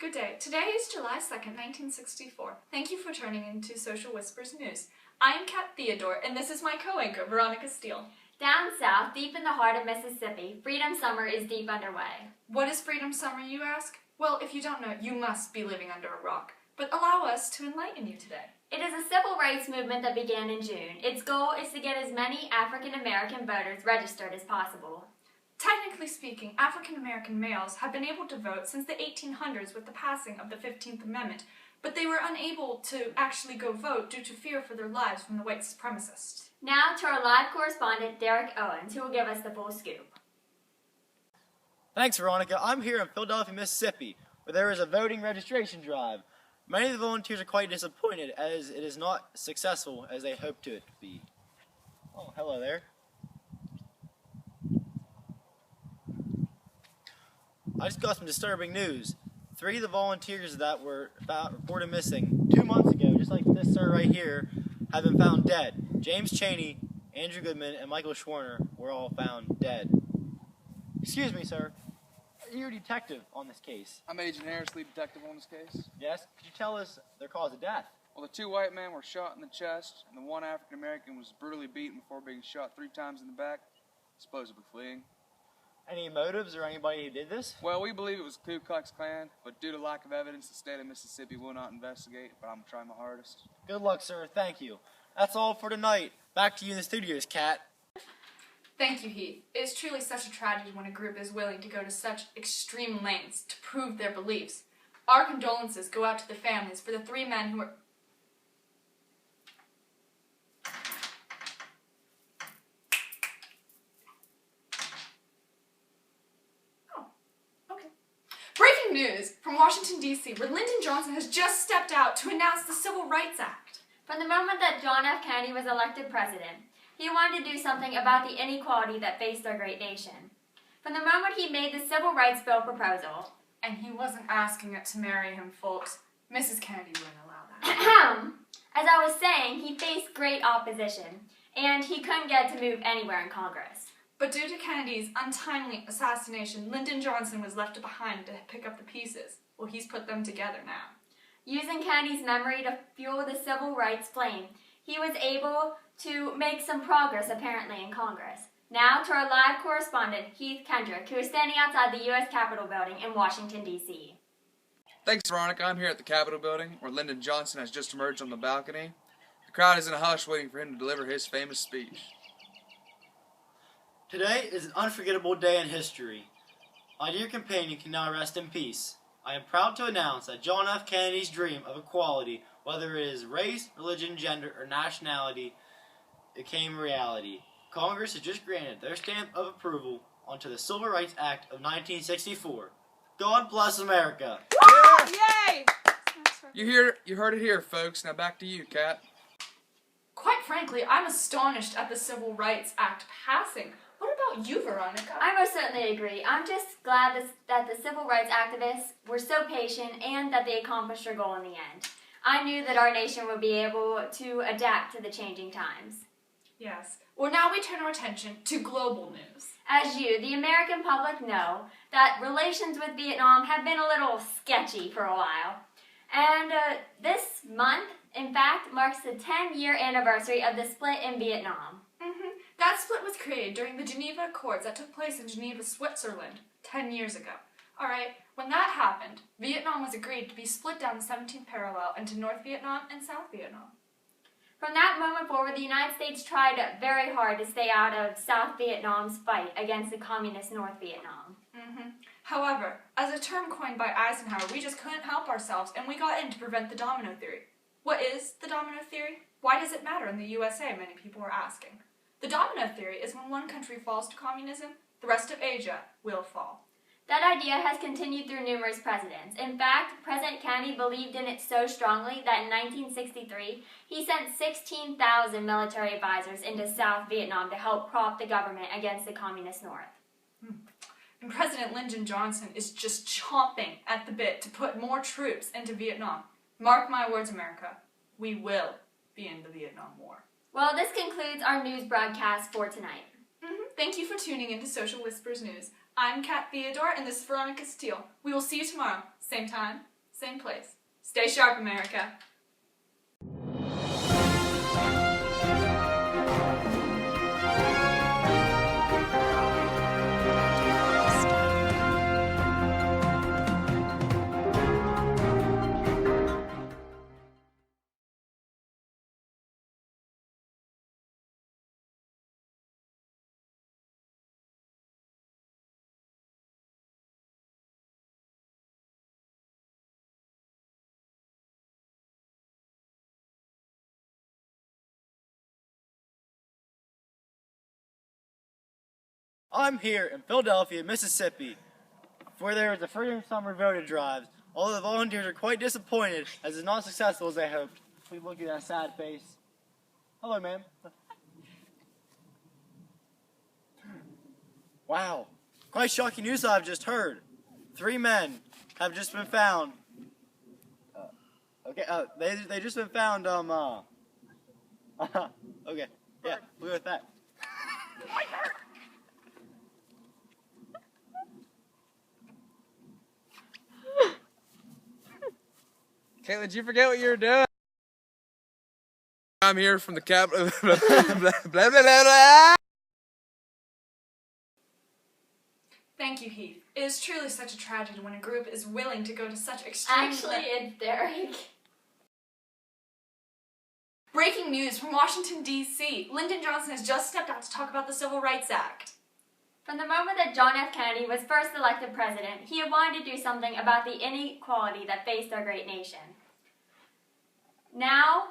Good day. Today is July 2nd, 1964. Thank you for turning into Social Whispers News. I am Kat Theodore, and this is my co-anchor, Veronica Steele. Down south, deep in the heart of Mississippi, Freedom Summer is deep underway. What is Freedom Summer, you ask? Well, if you don't know, you must be living under a rock. But allow us to enlighten you today. It is a civil rights movement that began in June. Its goal is to get as many African American voters registered as possible. Technically speaking, African American males have been able to vote since the 1800s with the passing of the 15th Amendment, but they were unable to actually go vote due to fear for their lives from the white supremacists. Now to our live correspondent, Derek Owens, who will give us the full scoop. Thanks, Veronica. I'm here in Philadelphia, Mississippi, where there is a voting registration drive. Many of the volunteers are quite disappointed as it is not successful as they hoped it to be. Oh, hello there. I just got some disturbing news. 3 of the volunteers that were reported missing 2 months ago, just like this sir right here, have been found dead. James Chaney, Andrew Goodman, and Michael Schwerner were all found dead. Excuse me, sir. You're a detective on this case. I'm Agent Harris, lead detective on this case. Yes? Could you tell us their cause of death? Well, the 2 white men were shot in the chest, and the 1 African American was brutally beaten before being shot 3 times in the back, supposedly fleeing. Any motives or anybody who did this? Well, we believe it was the Ku Klux Klan, but due to lack of evidence, the state of Mississippi will not investigate, but I'm going to try my hardest. Good luck, sir. Thank you. That's all for tonight. Back to you in the studios, Kat. Thank you, Heath. It is truly such a tragedy when a group is willing to go to such extreme lengths to prove their beliefs. Our condolences go out to the families for the 3 men who were... Breaking news from Washington, D.C., where Lyndon Johnson has just stepped out to announce the Civil Rights Act. From the moment that John F. Kennedy was elected president, he wanted to do something about the inequality that faced our great nation. From the moment he made the Civil Rights Bill proposal, And he wasn't asking it to marry him, folks. Mrs. Kennedy wouldn't allow that. as I was saying, he faced great opposition, and he couldn't get to move anywhere in Congress. But due to Kennedy's untimely assassination, Lyndon Johnson was left behind to pick up the pieces. Well, he's put them together now. Using Kennedy's memory to fuel the civil rights flame, he was able to make some progress apparently in Congress. Now to our live correspondent, Heath Kendrick, who is standing outside the U.S. Capitol building in Washington, D.C. Thanks, Veronica. I'm here at the Capitol building, where Lyndon Johnson has just emerged on the balcony. The crowd is in a hush waiting for him to deliver his famous speech. Today is an unforgettable day in history. My dear companion can now rest in peace. I am proud to announce that John F. Kennedy's dream of equality, whether it is race, religion, gender, or nationality, became reality. Congress has just granted their stamp of approval onto the Civil Rights Act of 1964. God bless America! Yeah! Yay! You heard it here, folks. Now back to you, Kat. Quite frankly, I'm astonished at the Civil Rights Act passing. What about you, Veronica? I most certainly agree. I'm just glad that the civil rights activists were so patient and that they accomplished their goal in the end. I knew that our nation would be able to adapt to the changing times. Yes. Well, now we turn our attention to global news. As you, the American public, know that relations with Vietnam have been a little sketchy for a while. And this month, in fact, marks the 10-year anniversary of the split in Vietnam. That split was created during the Geneva Accords that took place in Geneva, Switzerland, 10 years ago. Alright, when that happened, Vietnam was agreed to be split down the 17th parallel into North Vietnam and South Vietnam. From that moment forward, the United States tried very hard to stay out of South Vietnam's fight against the communist North Vietnam. However, as a term coined by Eisenhower, we just couldn't help ourselves, and we got in to prevent the domino theory. What is the domino theory? Why does it matter in the USA, many people are asking. The domino theory is when one country falls to communism, the rest of Asia will fall. That idea has continued through numerous presidents. In fact, President Kennedy believed in it so strongly that in 1963, he sent 16,000 military advisors into South Vietnam to help prop the government against the communist North. And President Lyndon Johnson is just chomping at the bit to put more troops into Vietnam. Mark my words, America, we will be in the Vietnam War. Well, this concludes our news broadcast for tonight. Thank you for tuning in to Social Whispers News. I'm Kat Theodore, and this is Veronica Steele. We will see you tomorrow, same time, same place. Stay sharp, America. I'm here in Philadelphia, Mississippi, where there is a Freedom Summer voter drive. Although the volunteers are quite disappointed as it's not successful as they hoped. Please look at that sad face. Hello, ma'am. Wow. Quite shocking news I've just heard. 3 men have just been found. They just been found, okay. Yeah, we'll go with that. Caitlin, did you forget what you were doing? I'm here from the capital. Blah, blah, blah, blah, blah. Thank you, Heath. It is truly such a tragedy when a group is willing to go to such extreme It's Derek. Breaking news from Washington, D.C. Lyndon Johnson has just stepped out to talk about the Civil Rights Act. From the moment that John F. Kennedy was first elected president, he had wanted to do something about the inequality that faced our great nation. Now,